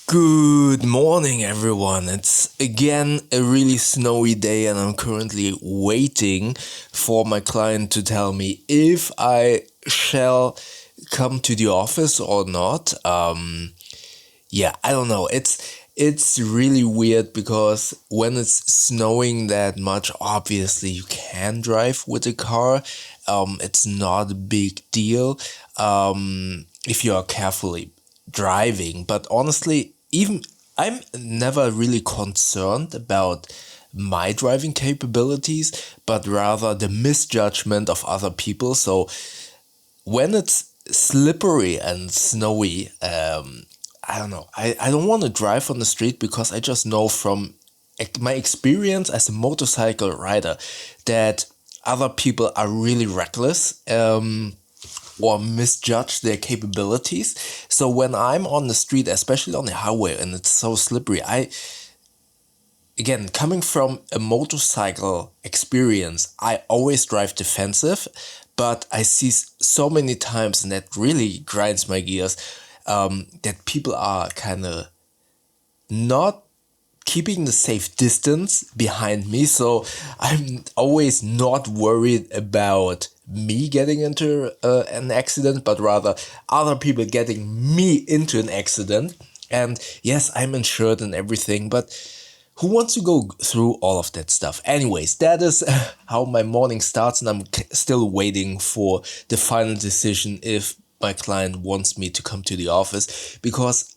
Good morning, everyone. It's again a really snowy day, and I'm currently waiting for my client to tell me if I shall come to the office or not. I don't know. It's really weird because when it's snowing that much, obviously you can drive with a car. It's not a big deal if you are carefully driving. But honestly, even I'm never really concerned about my driving capabilities, but rather the misjudgment of other people. So when it's slippery and snowy, I don't know. I don't want to drive on the street because I just know from my experience as a motorcycle rider that other people are really reckless or misjudge their capabilities. So when I'm on the street, especially on the highway, and it's so slippery, again, coming from a motorcycle experience, I always drive defensive, but I see so many times, and that really grinds my gears, that people are kind of not keeping the safe distance behind me. So I'm always not worried about me getting into an accident, but rather other people getting me into an accident. And yes, I'm insured and everything, but who wants to go through all of that stuff? Anyways, that is how my morning starts, and I'm still waiting for the final decision if my client wants me to come to the office. Because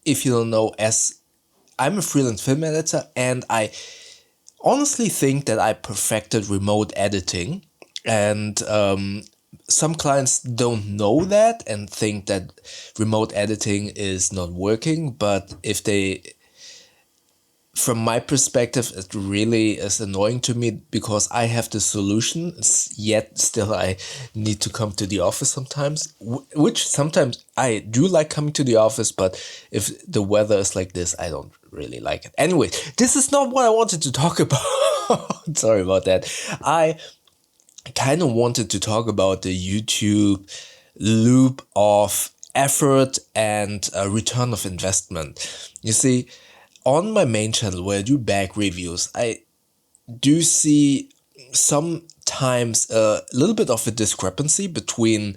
if you don't know, as I'm a freelance film editor, and I honestly think that I perfected remote editing, and some clients don't know that and think that remote editing is not working. But if they from my perspective, it really is annoying to me because I have the solution, yet still I need to come to the office sometimes, which sometimes I do like coming to the office, but if the weather is like this, I don't really like it. Anyway, this is not what I wanted to talk about. Sorry about that. I kind of wanted to talk about the YouTube loop of effort and return of investment. You see, on my main channel where I do bag reviews, I do see sometimes a little bit of a discrepancy between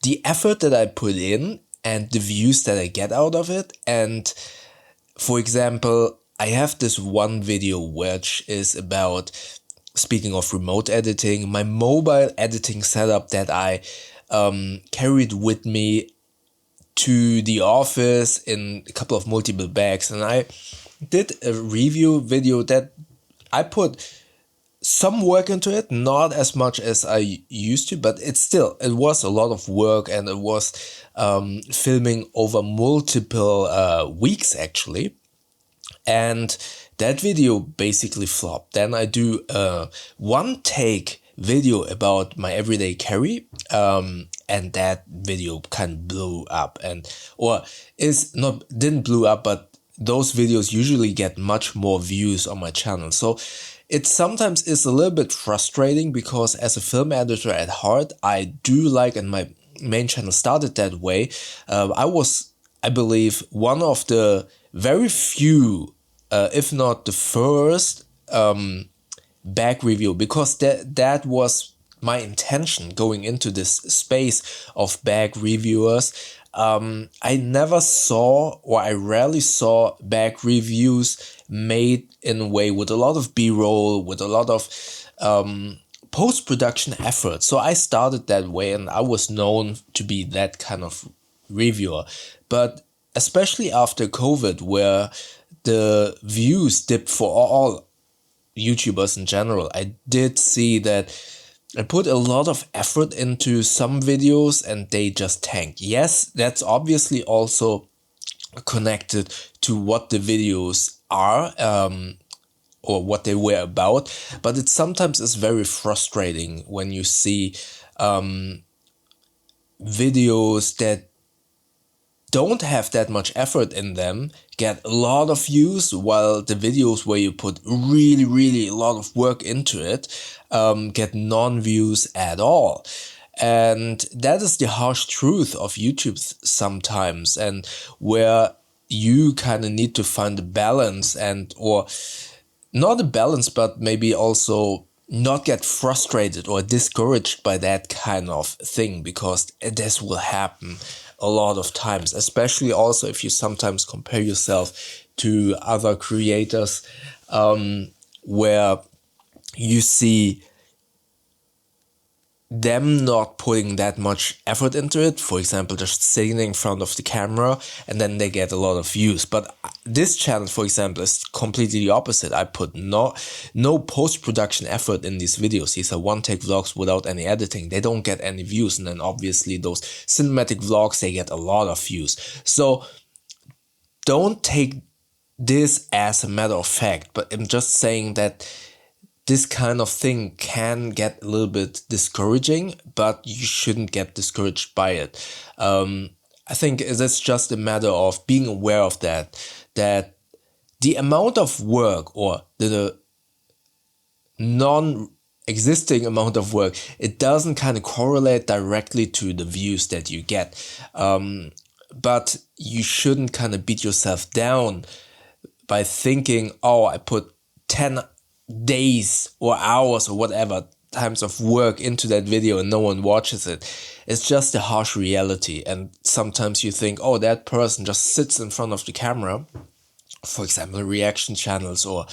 the effort that I put in and the views that I get out of it. And for example, I have this one video which is about, speaking of remote editing, my mobile editing setup that I carried with me to the office in a couple of multiple bags. And I did a review video that I put some work into it, not as much as I used to, but it was a lot of work, and it was filming over multiple weeks actually. And that video basically flopped. Then I do a one take video about my everyday carry, and that video kind of blew up, didn't blew up, but those videos usually get much more views on my channel. So it sometimes is a little bit frustrating because as a film editor at heart, I do like, and my main channel started that way. I was, I believe, one of the very few, if not the first, bag review, because that was my intention going into this space of bag reviewers. I never saw, or I rarely saw, bag reviews made in a way with a lot of B-roll, with a lot of post-production effort. So I started that way, and I was known to be that kind of reviewer. But especially after COVID, where the views dipped for all YouTubers in general, I did see that I put a lot of effort into some videos and they just tanked. Yes, that's obviously also connected to what the videos are, or what they were about, but it sometimes is very frustrating when you see videos that don't have that much effort in them get a lot of views, while the videos where you put really a lot of work into it get non-views at all. And that is the harsh truth of YouTube sometimes, and where you kind of need to find a balance, and or not a balance, but maybe also not get frustrated or discouraged by that kind of thing, because this will happen a lot of times, especially also if you sometimes compare yourself to other creators, where you see them not putting that much effort into it. For example, just sitting in front of the camera and then they get a lot of views. But this channel, for example, is completely the opposite. I put no post-production effort in these videos. These are one-take vlogs without any editing. They don't get any views. And then obviously those cinematic vlogs, they get a lot of views. So don't take this as a matter of fact, but I'm just saying that this kind of thing can get a little bit discouraging, but you shouldn't get discouraged by it. I think it's just a matter of being aware of that the amount of work, or the non-existing amount of work, it doesn't kind of correlate directly to the views that you get. But you shouldn't kind of beat yourself down by thinking, oh, I put 10 days or hours or whatever times of work into that video and no one watches it. It's just a harsh reality. And sometimes you think, oh, that person just sits in front of the camera, for example, reaction channels or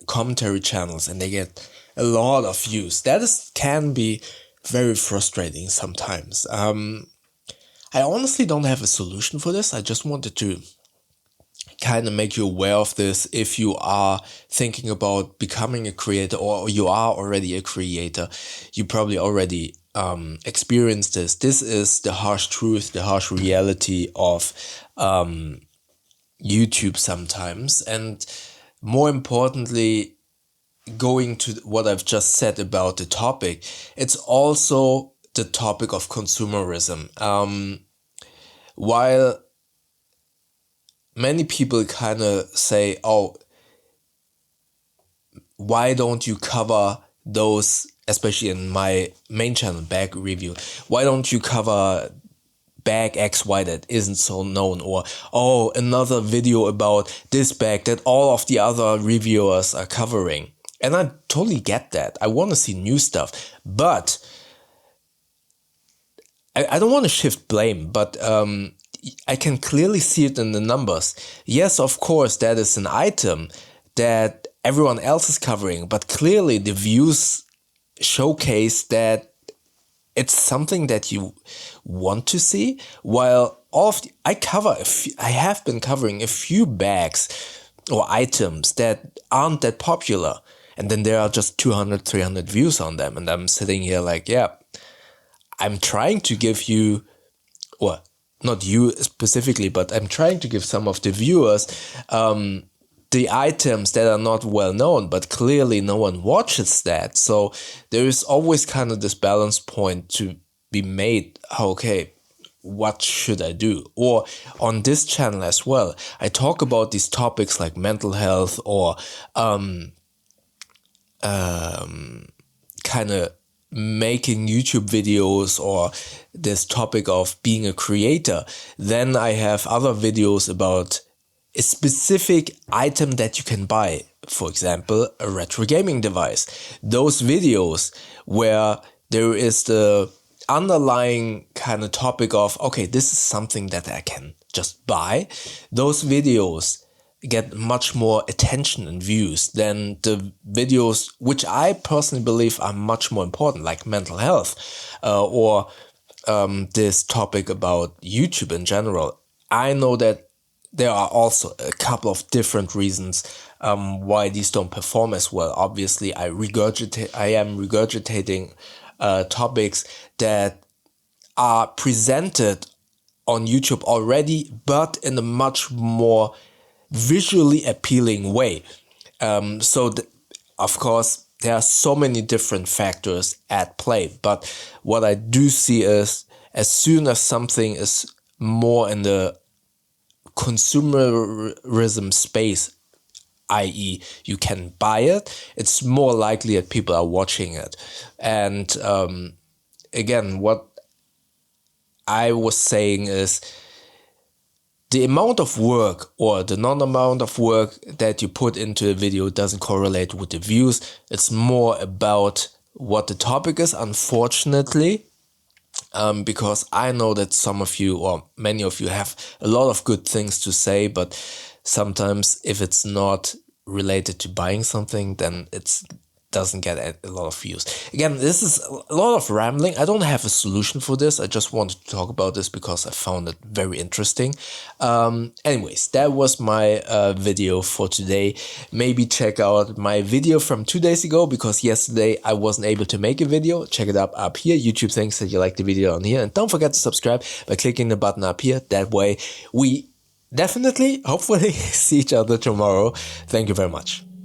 commentary channels, and they get a lot of views. That can be very frustrating sometimes. I honestly don't have a solution for this. I just wanted to kind of make you aware of this if you are thinking about becoming a creator, or you are already a creator. You probably already experienced this. This is the harsh truth, the harsh reality of YouTube sometimes. And more importantly, going to what I've just said about the topic, it's also the topic of consumerism. While many people kind of say, oh, why don't you cover those, especially in my main channel, bag review, why don't you cover bag XY that isn't so known, or oh, another video about this bag that all of the other reviewers are covering. And I totally get that. I want to see new stuff, but I don't want to shift blame, but I can clearly see it in the numbers. Yes, of course, that is an item that everyone else is covering, but clearly the views showcase that it's something that you want to see. While I have been covering a few bags or items that aren't that popular, and then there are just 200, 300 views on them, and I'm sitting here like, yeah, I'm trying to give you, or not you specifically, but I'm trying to give some of the viewers the items that are not well known, but clearly no one watches that. So there is always kind of this balance point to be made. Okay, what should I do? Or on this channel as well, I talk about these topics like mental health, or kind of making YouTube videos, or this topic of being a creator. Then I have other videos about a specific item that you can buy, for example, a retro gaming device. Those videos where there is the underlying kind of topic of, okay, this is something that I can just buy. Those videos get much more attention and views than the videos which I personally believe are much more important, like mental health, or this topic about YouTube in general. I know that there are also a couple of different reasons why these don't perform as well. Obviously, I am regurgitating topics that are presented on YouTube already, but in a much more visually appealing way. Of course, there are so many different factors at play, but what I do see is, as soon as something is more in the consumerism space, i.e. you can buy it, it's more likely that people are watching it. And again, what I was saying is, the amount of work or the non-amount of work that you put into a video doesn't correlate with the views. It's more about what the topic is, unfortunately. Because I know that some of you or many of you have a lot of good things to say, but sometimes if it's not related to buying something, then it doesn't get a lot of views. Again, this is a lot of rambling. I don't have a solution for this. I just wanted to talk about this because I found it very interesting. Anyways, that was my video for today. Maybe check out my video from 2 days ago, because yesterday I wasn't able to make a video. Check it up here. YouTube thinks that you like the video on here. And don't forget to subscribe by clicking the button up here. That way we definitely, hopefully, see each other tomorrow. Thank you very much.